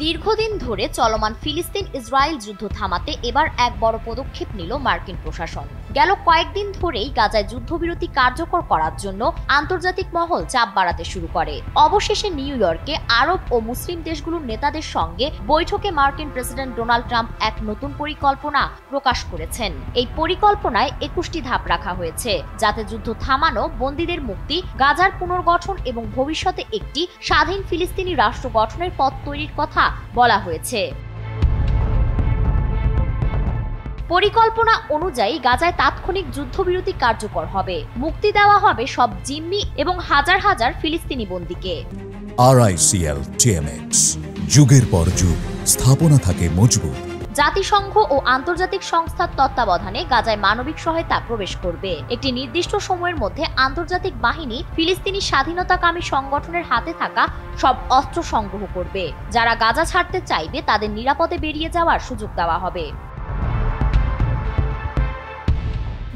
দীর্ঘদিন ধরে চলমান ফিলিস্তিন ইসরায়েল যুদ্ধ থামাতে এবার এক বড় পদক্ষেপ নিল মার্কিন প্রশাসন। গেল কয়েকদিন ধরেই গাজায় যুদ্ধবিরতি কার্যকর করার জন্য আন্তর্জাতিক মহল চাপ বাড়াতে শুরু করে। অবশেষে নিউ ইয়র্কে আরব ও মুসলিম দেশগুলোর নেতাদের সঙ্গে বৈঠকে মার্কিন প্রেসিডেন্ট ডোনাল্ড ট্রাম্প এক নতুন পরিকল্পনা প্রকাশ করেছেন। এই পরিকল্পনায় 21টি ধাপ রাখা হয়েছে, যাতে যুদ্ধ থামানো, বন্দীদের মুক্তি, গাজার পুনর্গঠন এবং ভবিষ্যতে একটি স্বাধীন ফিলিস্তিনি রাষ্ট্র গঠনের পথ তৈরির কথা বলা হয়েছে। পরিকল্পনা অনুযায়ী গাজায় তাৎক্ষণিক যুদ্ধবিরতি কার্যকর হবে, মুক্তি দেওয়া হবে সব জিম্মি এবং হাজার হাজার ফিলিস্তিনি বন্দীকে। RICL TMX, যুগের পর যুগ স্থাপনা থাকে মজবুত। জাতিসংঘ ও আন্তর্জাতিক সংস্থার তত্ত্বাবধানে গাজায় মানবিক সহায়তা প্রবেশ করবে। একটি নির্দিষ্ট সময়ের মধ্যে আন্তর্জাতিক বাহিনী ফিলিস্তিনি স্বাধীনতাকামী সংগঠনের হাতে থাকা সব অস্ত্র সংগ্রহ করবে। যারা গাজা ছাড়তে চাইবে তাদের নিরাপদে বেরিয়ে যাওয়ার সুযোগ দেওয়া হবে।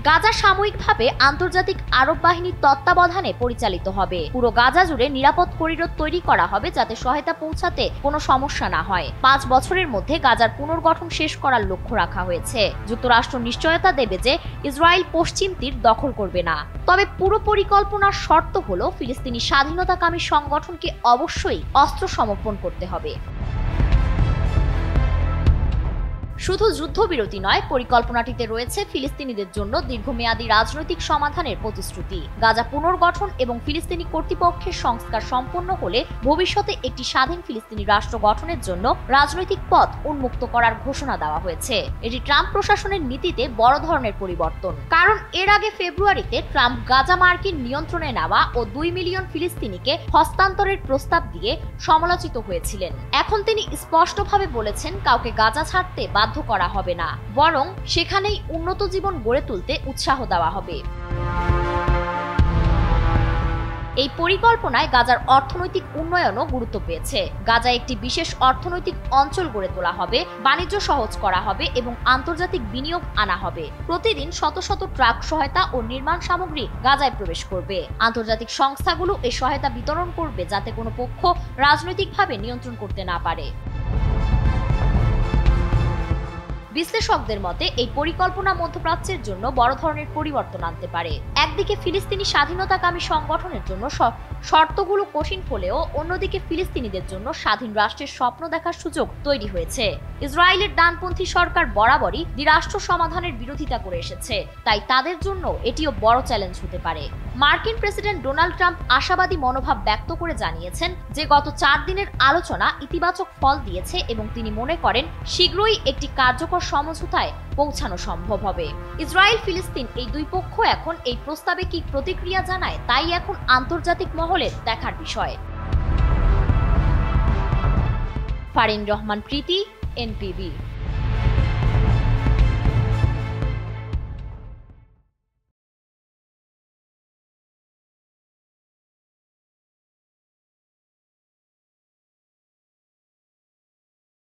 গাজা সাময়িকভাবে আন্তর্জাতিক আরব বাহিনীর তত্ত্বাবধানে পরিচালিত হবে। পুরো গাজা জুড়ে নিরাপদ করিডোর তৈরি করা হবে, যাতে সহায়তা পৌঁছাতে কোনো সমস্যা না হয়। 5 বছরের মধ্যে গাজার পুনর্গঠন শেষ করার লক্ষ্য রাখা হয়েছে। যুক্তরাষ্ট্র নিশ্চয়তা দেবে যে ইসরায়েল পশ্চিম তীর দখল করবে না। তবে পুরো পরিকল্পনার শর্ত হলো ফিলিস্তিনি স্বাধীনতাকামী সংগঠনকে অবশ্যই অস্ত্র সমর্পণ করতে হবে। শুধু যুদ্ধবিরতি নয়, পরিকল্পনাটিতে রয়েছে ফিলিস্তিনিদের জন্য দীর্ঘমেয়াদী রাজনৈতিক সমাধানের প্রতিশ্রুতি। গাজা পুনর্গঠন এবং ফিলিস্তিনি কর্তৃপক্ষের সংস্কার সম্পন্ন হলে ভবিষ্যতে একটি স্বাধীন ফিলিস্তিনি রাষ্ট্র গঠনের জন্য রাজনৈতিক পথ উন্মুক্ত করার ঘোষণা দেওয়া হয়েছে। এটি ট্রাম্প প্রশাসনের নীতিতে বড় ধরনের পরিবর্তন, কারণ এর আগে ফেব্রুয়ারিতে ট্রাম্প গাজা মার্কিন নিয়ন্ত্রণে নেওয়া ও 2 মিলিয়ন ফিলিস্তিনিকে হস্তান্তরের প্রস্তাব দিয়ে সমালোচিত হয়েছিলেন। এখন তিনি স্পষ্টভাবে বলেছেন, কাউকে গাজা ছাড়তে বাধ্য করা হবে না, বরং সেখানেই উন্নত জীবন গড়ে তুলতে উৎসাহ দেওয়া হবে। এই পরিকল্পনায় গাজার অর্থনৈতিক উন্নয়নও গুরুত্ব পেয়েছে। গাজায় একটি বিশেষ অর্থনৈতিক অঞ্চল গড়ে তোলা হবে, বাণিজ্য সহজ করা হবে এবং আন্তর্জাতিক বিনিয়োগ আনা হবে। প্রতিদিন শত শত ট্রাক সহায়তা ও নির্মাণ সামগ্রী গাজায় প্রবেশ করবে। আন্তর্জাতিক সংস্থাগুলো এই সহায়তা বিতরণ করবে, যাতে কোনো পক্ষ রাজনৈতিকভাবে নিয়ন্ত্রণ করতে না পারে। বিশ্লেষকদের মতে এই পরিকল্পনা মধ্যপ্রাচ্যের জন্য বড় ধরনের পরিবর্তন আনতে পারে। একদিকে ফিলিস্তিনি স্বাধীনতাকামী সংগঠনের জন্য শর্তগুলো কঠিন হলেও অন্যদিকে ফিলিস্তিনিদের জন্য স্বাধীন রাষ্ট্রের স্বপ্ন দেখার সুযোগ তৈরি হয়েছে। ইসরায়েলের ডানপন্থী সরকার বরাবরই দ্বিরাষ্ট্র সমাধানের বিরোধিতা করে এসেছে, তাই তাদের জন্য এটিও বড় চ্যালেঞ্জ হতে পারে। মার্কিন প্রেসিডেন্ট ডোনাল্ড ট্রাম্প আশাবাদী মনোভাব ব্যক্ত করে জানিয়েছেন যে গত 4 দিনের আলোচনা ইতিবাচক ফল দিয়েছে এবং তিনি মনে করেন শীঘ্রই একটি কার্যকর সমঝোতায় পৌঁছানো সম্ভব হবে। ইসরায়েল ফিলিস্তিন এই দুই পক্ষ এখন এই প্রস্তাবে কি প্রতিক্রিয়া জানায়, তাই এখন আন্তর্জাতিক মহলের দেখার বিষয়। ফারিন রহমান প্রীতি, NPB।